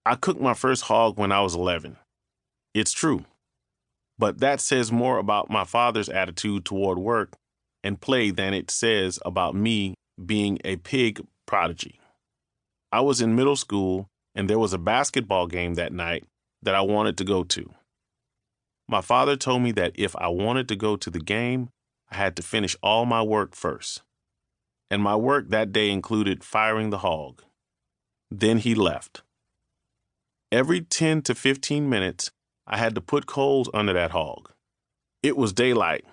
I cooked my first hog when I was 11. It's true. But that says more about my father's attitude toward work and play than it says about me being a pig prodigy. I was in middle school, and there was a basketball game that night that I wanted to go to. My father told me that if I wanted to go to the game, I had to finish all my work first. And my work that day included firing the hog. Then he left. Every 10 to 15 minutes, I had to put coals under that hog. It was daylight,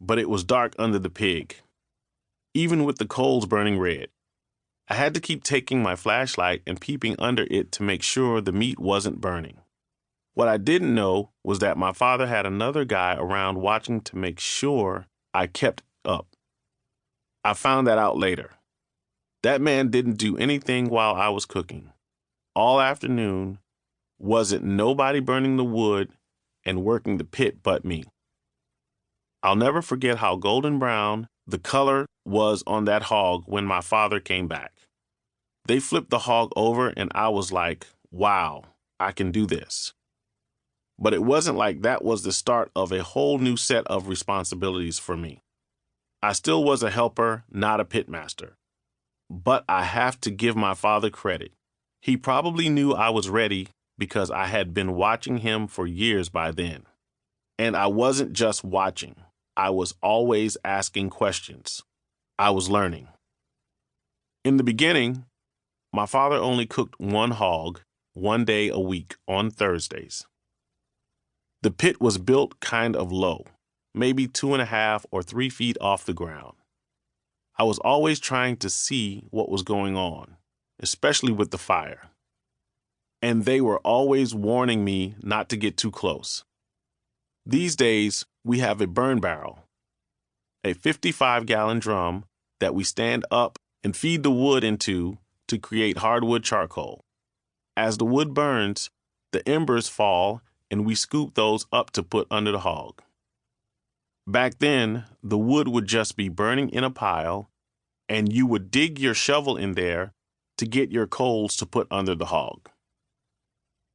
but it was dark under the pig, even with the coals burning red. I had to keep taking my flashlight and peeping under it to make sure the meat wasn't burning. What I didn't know was that my father had another guy around watching to make sure I kept up. I found that out later. That man didn't do anything while I was cooking. All afternoon, wasn't nobody burning the wood and working the pit but me. I'll never forget how golden brown the color was on that hog when my father came back. They flipped the hog over and I was like, wow, I can do this. But it wasn't like that was the start of a whole new set of responsibilities for me. I still was a helper, not a pitmaster. But I have to give my father credit. He probably knew I was ready because I had been watching him for years by then. And I wasn't just watching. I was always asking questions. I was learning. In the beginning, my father only cooked one hog, 1 day a week on Thursdays. The pit was built kind of low, maybe 2.5 or 3 feet off the ground. I was always trying to see what was going on, especially with the fire. And they were always warning me not to get too close. These days, we have a burn barrel, a 55-gallon drum that we stand up and feed the wood into to create hardwood charcoal. As the wood burns, the embers fall and we scoop those up to put under the hog. Back then, the wood would just be burning in a pile, and you would dig your shovel in there to get your coals to put under the hog.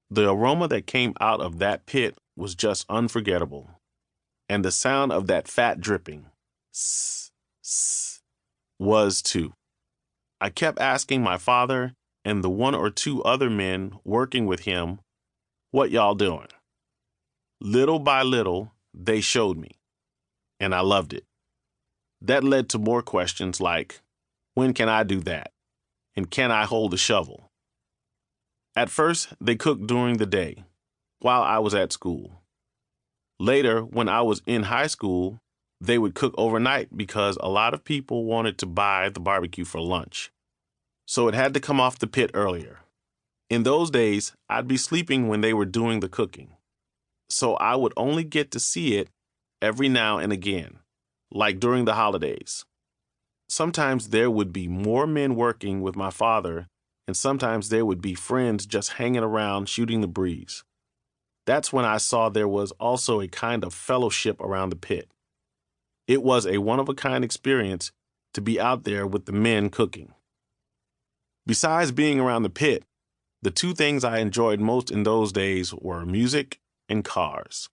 The aroma that came out of that pit was just unforgettable, and the sound of that fat dripping, sss, sss, was too. I kept asking my father and the 1 or 2 other men working with him, "What y'all doing?" Little by little, they showed me, and I loved it. That led to more questions like, when can I do that? And can I hold a shovel? At first, they cooked during the day, while I was at school. Later, when I was in high school, they would cook overnight because a lot of people wanted to buy the barbecue for lunch. So it had to come off the pit earlier. In those days, I'd be sleeping when they were doing the cooking. So I would only get to see it every now and again, like during the holidays. Sometimes there would be more men working with my father, and sometimes there would be friends just hanging around shooting the breeze. That's when I saw there was also a kind of fellowship around the pit. It was a one-of-a-kind experience to be out there with the men cooking. Besides being around the pit, the 2 things I enjoyed most in those days were music and cars.